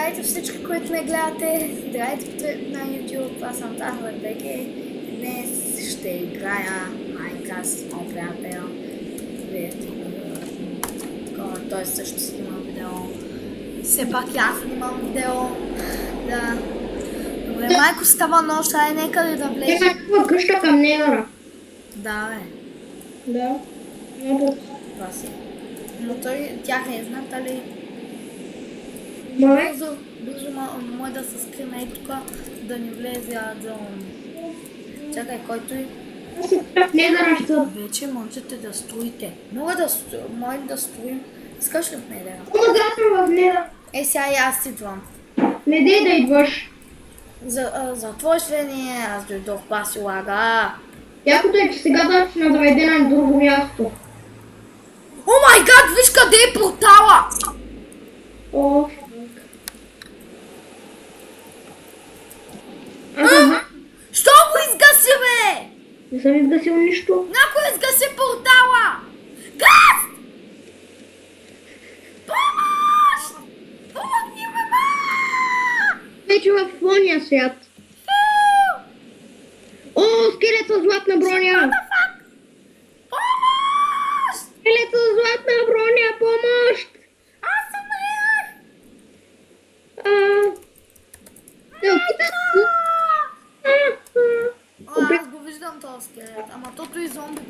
Здравейте всички, които ме гледате. Здравейте на YouTube. Аз съм Тахове Беки. Днес ще играя Minecraft с моят приятел. Той също снима видео. Все пак и аз снимам видео. Да. Добре, майко става нощ, ай нека ли да влезе? Има някаква къща към нея. Да, бе. Да. Много. Това си. Но тях не знаят ли? Май? Бързо може да се скриме и тук да ни влезе Адзон. Чакай, който и... Аз си в недъра ще... Вече можете да строите. Може да строим. Искаш ли в недъра? Ама да съм в недъра. Сега и аз идвам. Не дей да идваш. За твое сведение, аз дойдох в Пасилага. Якото е, че сега да ще наведе на друго място. О май гад, виж къде е портала! О, Що го изгаси, бе? не съм изгасил нищо. Някой изгаси портала! Газ! Помощ! Помогни ме, ма! Вече в фония свят. О, скелет с златна броня! Помощ! Скелет с златна броня, помощ! Аз умрях! Се опитат. Аз го виждам този скелет, ама тото и зомби.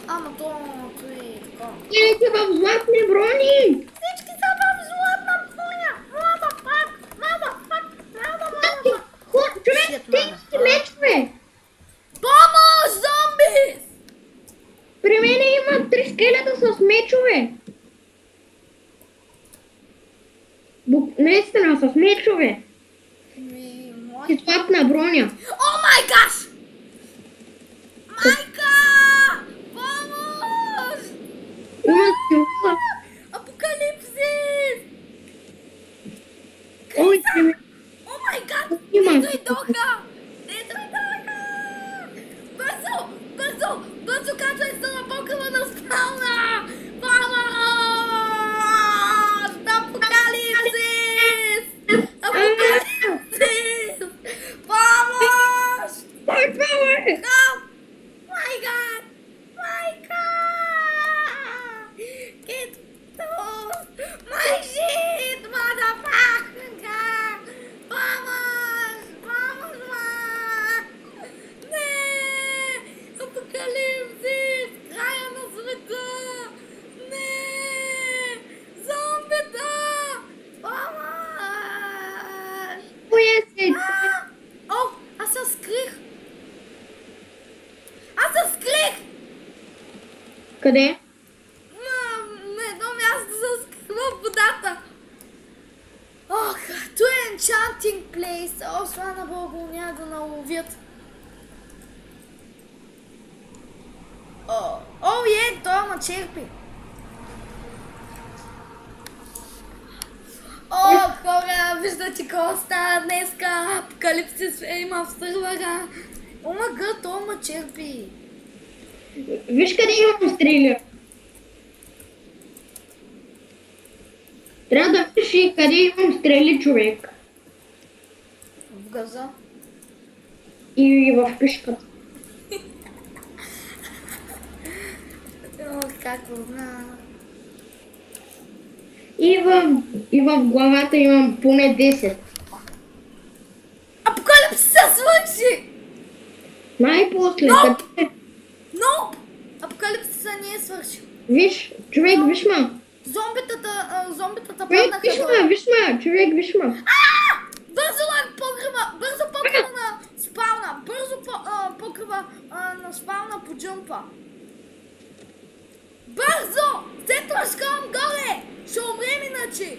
Ама тото и така. Скелети в златни брони! Всички са в златна броня! Motherfuck! Motherfuck! Motherfuck! Човек, ти мечове! Помощ, зомби! При мен има 3 скелета с мечове. Наистина, с мечове. И златна броня. О май гаш! Майка! Помощ! Има сила. Апокалипсис! Ой, О май гад! Има. Те дойдоха! Те дойдоха! Бързо! Бързо! Бързо качвай се на покрива на спална! Помощ! Апокалипсис! Апокалипсис! Помощ! Ой, това е! Help! My God! My God! Get those! My shit! Motherfucker! Помощ! Помощ! Не! Апокалипсис! Края на света! Не! Зомбита! Помощ! Кой е се? О! Аз се скрих! Аз се скрих! Къде? На едно място се скрих в водата. Ох, то е enchanting place. О, слава Богу, няма да наловят. О, той ма черпи. О, хора, виждате какво става днеска. Апокалипсис има в сървъра. О, мага, той ма черпи. Виж къде имам стрели. Трябва да виж и къде имам стрели, човек. В газа. И в къщата. О, както знам. И в главата имам поне 10. Апокалипсис се свърши! Най-после. Nope. къде- Но! Апокалипсиса не е свършил. Виж, човек, виж ма. Зомбитата Човек, паднаха виж долу. ма, виж ма, човек, виж ма. Бързо покрива на спална. Бързо покрива на спална по джъмпа. Бързо! Се тлъскам горе! Ще умрем иначе!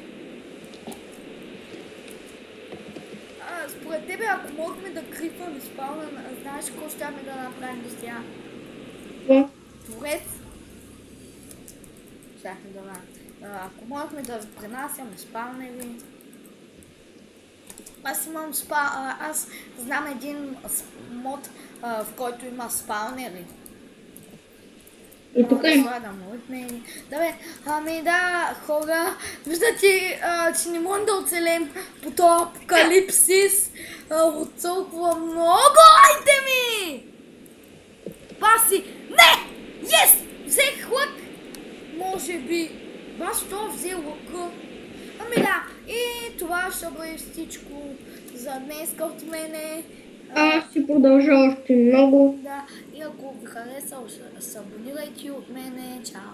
Според тебе, ако мога да крипваме спална, знаеш какво ще да направим до сега? Какво? Творец. Щяхме да направим. Ако можехме да пренасяме спалнери. Аз знам един мод, в който има спалнери. И тук да е. слагам от мен. Добре, ами да, хора, виждате, че не можем да оцелем по този апокалипсис от толкова много айтеми! Баси! Не! Yes! Взех лък! Може би. Бас, то взе лъка. Ами да, и това ще бъде всичко за днес от мене. Аз ще продължа още много. Да, и ако ви хареса, се абонирайте от мене. Чао!